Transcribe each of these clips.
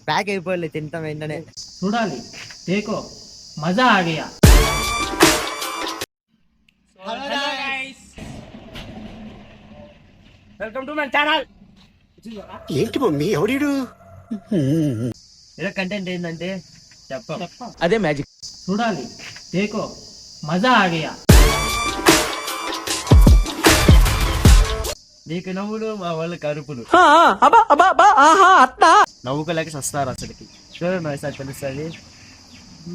Pack అయిపోలే తింటాం వెంటనే చూడాలి దేకో మజా ఆగయా. Welcome to my channel. ఏంటి మమ్మీ ఎవడీడు? ఏదో కంటెంట్ ఏంటంటే చెప్పం, అదే మ్యాజిక్. చూడాలి దేకో మజా ఆగయా. నీకు నవ్వులు మా వాళ్ళ కరుపులు నవ్వుకోలేక వస్తారు అసలుకి. చూడండి ఒకసారి తెలుస్తుంది.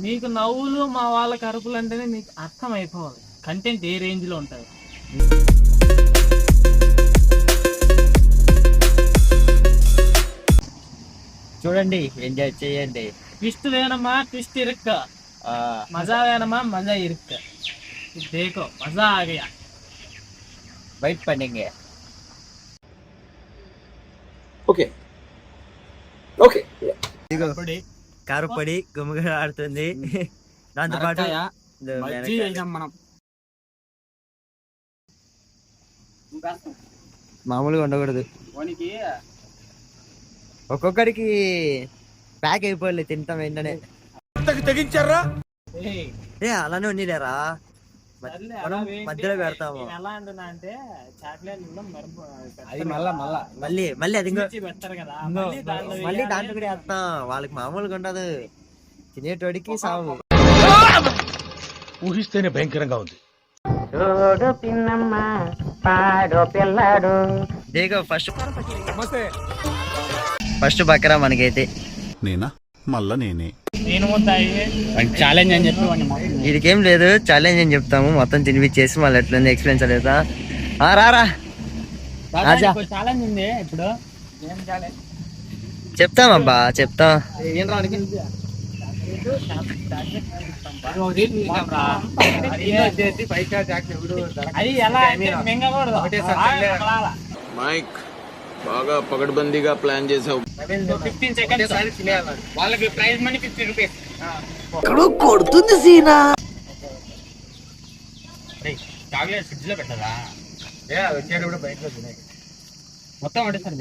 మీకు నవ్వులు మా వాళ్ళ కరుపులు అంటేనే మీకు అర్థం అయిపోవాలి కంటెంట్ ఏ రేంజ్ లో ఉంటుంది. చూడండి, ఎంజాయ్ చేయండి. ట్విస్ట్ వేనమా ట్విస్ట్ ఇరుక్క, మజా వేనమా మజా ఇరుక్క. దేకో మజా ఆగయా. బయట పండింగే. ఓకే ఓకే కారపొడి గుమ్మగా ఆడుతుంది. దాంతో పాటు మనం మామూలుగా ఉండకూడదు. ఒక్కొక్కరికి ప్యాక్ అయిపోలే తింటాం వెంటనే. తెగించారా? అలానే ఉండిలేరా, మధ్యలో పెడతాము. ఎలా అంటున్నా అంటే చాక్లెట్ మళ్ళీ అది పెడతారు కదా, మళ్ళీ దాంట్లో కూడా వేస్తాం. వాళ్ళకి మామూలుగా ఉండదు, తినేటోడికి సాగు. ఊహిస్తేనే భయంకరంగా ఉంది. ఫస్ట్ బకరా మనకైతే. నేనా? మళ్ళా నేనే. నేను ఛాలెంజ్ అని చెప్పి వీడికేం లేదు, ఛాలెంజ్ అని చెప్తాము. మొత్తం తినిపించేసి మళ్ళీ ఎట్లుంది ఎక్స్పీరియన్స్ లేదా రారా ఛాలెంజ్ ఉంది. ఇప్పుడు చెప్తామబ్బా, చెప్తాం. అది ఎలా మింగకూడదు. మైక్ బాగా పగడ్బందీగా ప్లాన్ చేసావు. 15 seconds వాళ్ళకి ప్రైజ్ మనీ 50 రూపీస్. కొడుతుంది సీనా. చాక్లెట్ ఫ్రిడ్జ్ లో పెట్టదా? వచ్చేటప్పుడు బయటలో తినే మొత్తం పడేస్తారు.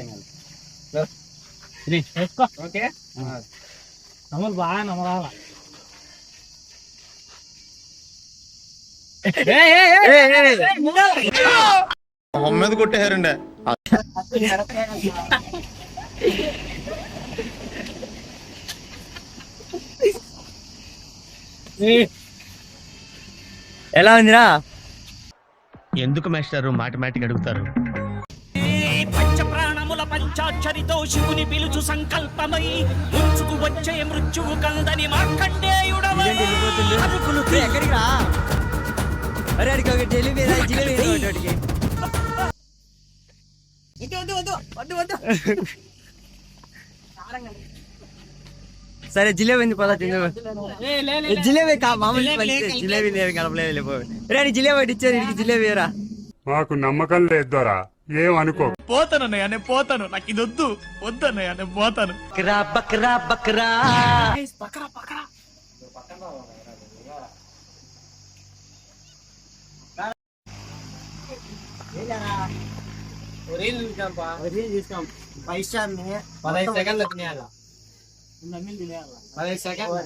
ఓకే నమ్మలు బాగా నమ్మరాల. మీద కొట్టేశారండి. ఎలా ఉందిరా? ఎందుకు మాస్టారు మాటిమాటికి అడుగుతారు? పంచప్రాణముల పంచాక్షరితో శివుని పిలుచు సంకల్పమై ముంచుకు వచ్చే మృత్యువు కందని మార్కండేయుడవై ఎక్కడికి రా? అరే అడిగి ఒక జిలేబీ సరే జిలేబీ ఉంది పదా. జిలేబీ మామూలు జిలేబీ లేవు కలపలేదు. రే జిలేబీ ఒకటి ఇచ్చారు, ఇడికి జిలేబీ రా. మాకు నమ్మకం లేదోరా, ఏమనుకో. పోతానన్నయ్య, నేను పోతాను. నాకు ఇది వద్దు వద్దన్నయ్య, నేను పోతాను. బక్రా బక్రా తీసుకోం 5 స్టార్ 15 సెకండ్లు తినేయాల. 15 సెకండ్లు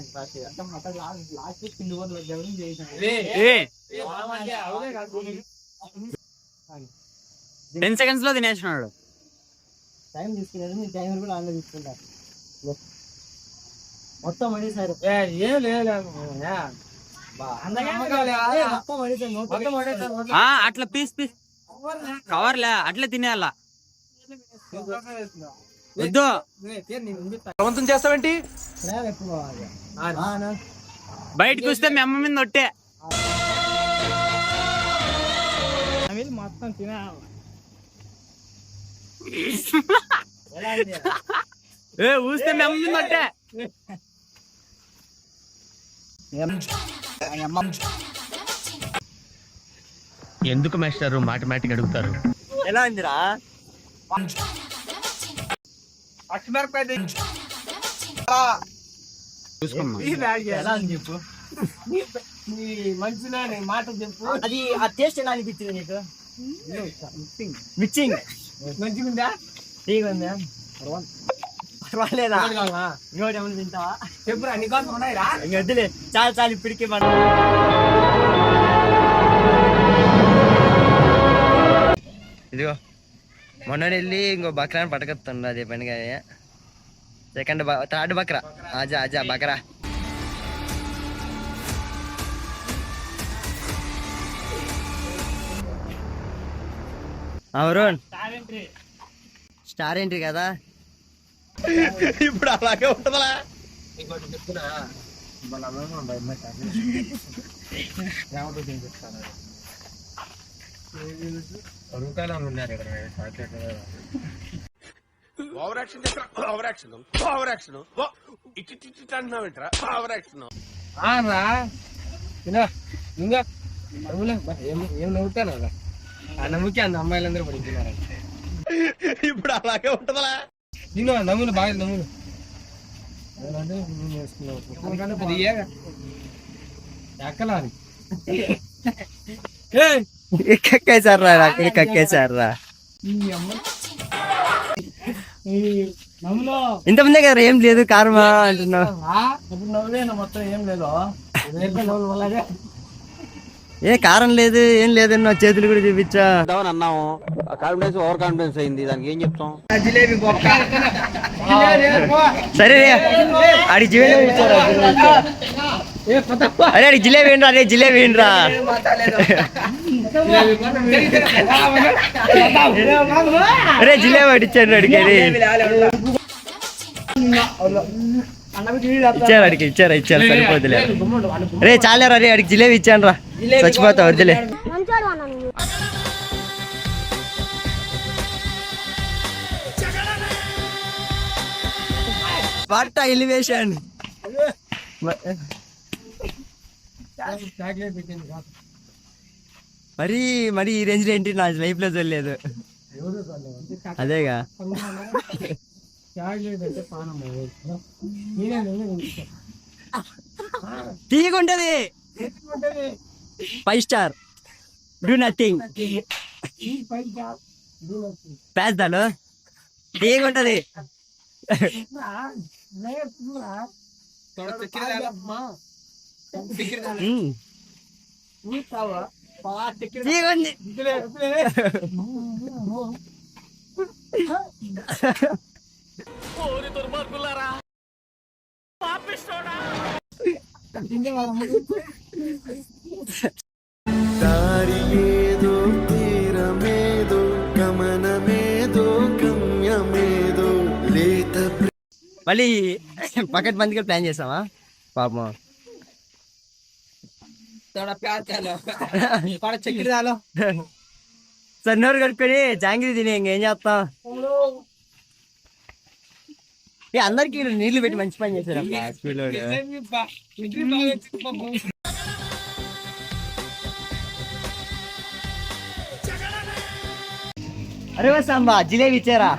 10 seconds లో తినేసినాడు. టైం తీసుకున్నాడు, మీ టైం కూడా ఆన్లో తీసుకుంటారు. మొత్తం మడిసారు. అట్లా పీస్ పీస్ కవర్లే అట్లా తినేయాల. వద్దు బలవంతం చేస్తావేంటి? బయటకు వస్తే మీ అమ్మ మీద ఒట్టే మొత్తం తినేయాల. ఊస్తే మీ అమ్మ మీద ఒట్టే. ఎందుకు మాస్టారు మాటిమాటికి అడుగుతారు? ఎలా ఉందిరా? ఎలా అని చెప్పు, మంచిగా మాట చెప్పు. అది ఆ టేస్ట్ ఎలా అనిపించింది నీకు? మిక్సింగ్ మంచిగుందా? తీగుందా పర్వాలేదా? ఇంకోటి కావాలా? ఇంకోటి ఏమైనా తింటావా? చెప్పురా నీకోసం ఉన్నాయిరా. ఇంక వద్దులే, చాలు చాలు ఇప్పటికే మనం. ఇదిగో మొన్న వెళ్ళి ఇంకో బక్రాని పట్టుకొస్తుండ అదే పనిగా. సెకండ్ థర్డ్ బక్రా అజా అజా బక్రా. అవురోన్ స్టార్ ఎంట్రీ కదా. ఇప్పుడు అలాగే ఉంటదా? ఇంకోటి చెప్తున్నా, వాళ్ళ అమ్మ రూపాయలు ఉన్నారు ఇక్కడ. Over action over action over action ఇటు అంటున్నావేంట్రా? ఓవర్ యాక్షన్ రా తినా ఇంకా ఏం నవ్వుతాను రా. ఆ నవ్వుకి అంత అమ్మాయిలందరూ పడుతున్నారు. ఇప్పుడు అలాగే ఉంటదా? తిను నవ్వులు బాగా నవ్వులు ఎక్కలాలి. కక్కేసారా అక్కడ కక్కేసారా. నవ్వులో ఇంతమందే కదా ఏం లేదు కారమా అంటున్నావు. ఇప్పుడు నవ్వులేనా మొత్తం ఏం లేదు. నవ్వులు వల్లగా ఏ కారం లేదు ఏం లేదు, నా చేతులు కూడా చూపించా. అన్నాము కాన్ఫిడెన్స్ ఓవర్ కాన్ఫిడెన్స్ అయింది, దానికి ఏం చెప్తాం? సరే అడిగి జిలేబీ ఇచ్చారా? అరే అడిగి జిలేబీ ఏంట్రా? అరే జిలేబీ ఏంట్రా? అరే జిలేబీ వాడు ఇచ్చాడు అడిగి. ఇచ్చారు అడిగి ఇచ్చారా? ఇచ్చారు సరిపోతులే. రే చాలేరా రే, అడిగి జిలేబీ ఇచ్చాను రా, చచ్చిపోతా వద్దులే. What elevation. మరి మరి ఈ రేంజ్ లో ఏంటి నా లైఫ్ లో చూడలేదు. అదేగా తీగుంటది 5 స్టార్ డూ నథింగ్ పేద్దాలు తీగుంటది. తీగుంది. దారి ఏదో తీరమేదో గమనమేదో గమ్యమేదో లేత. మళ్ళీ పకెట్ బందిగా ప్లాన్ చేసావా పాపం. సన్నోరు కట్టుకొని జాంగిరి తినే ఇంకేం చేస్తాం. అందరికి నీళ్లు పెట్టి మంచి పని చేశారు. అరే సాంబా జిలేబీ ఇచ్చారా?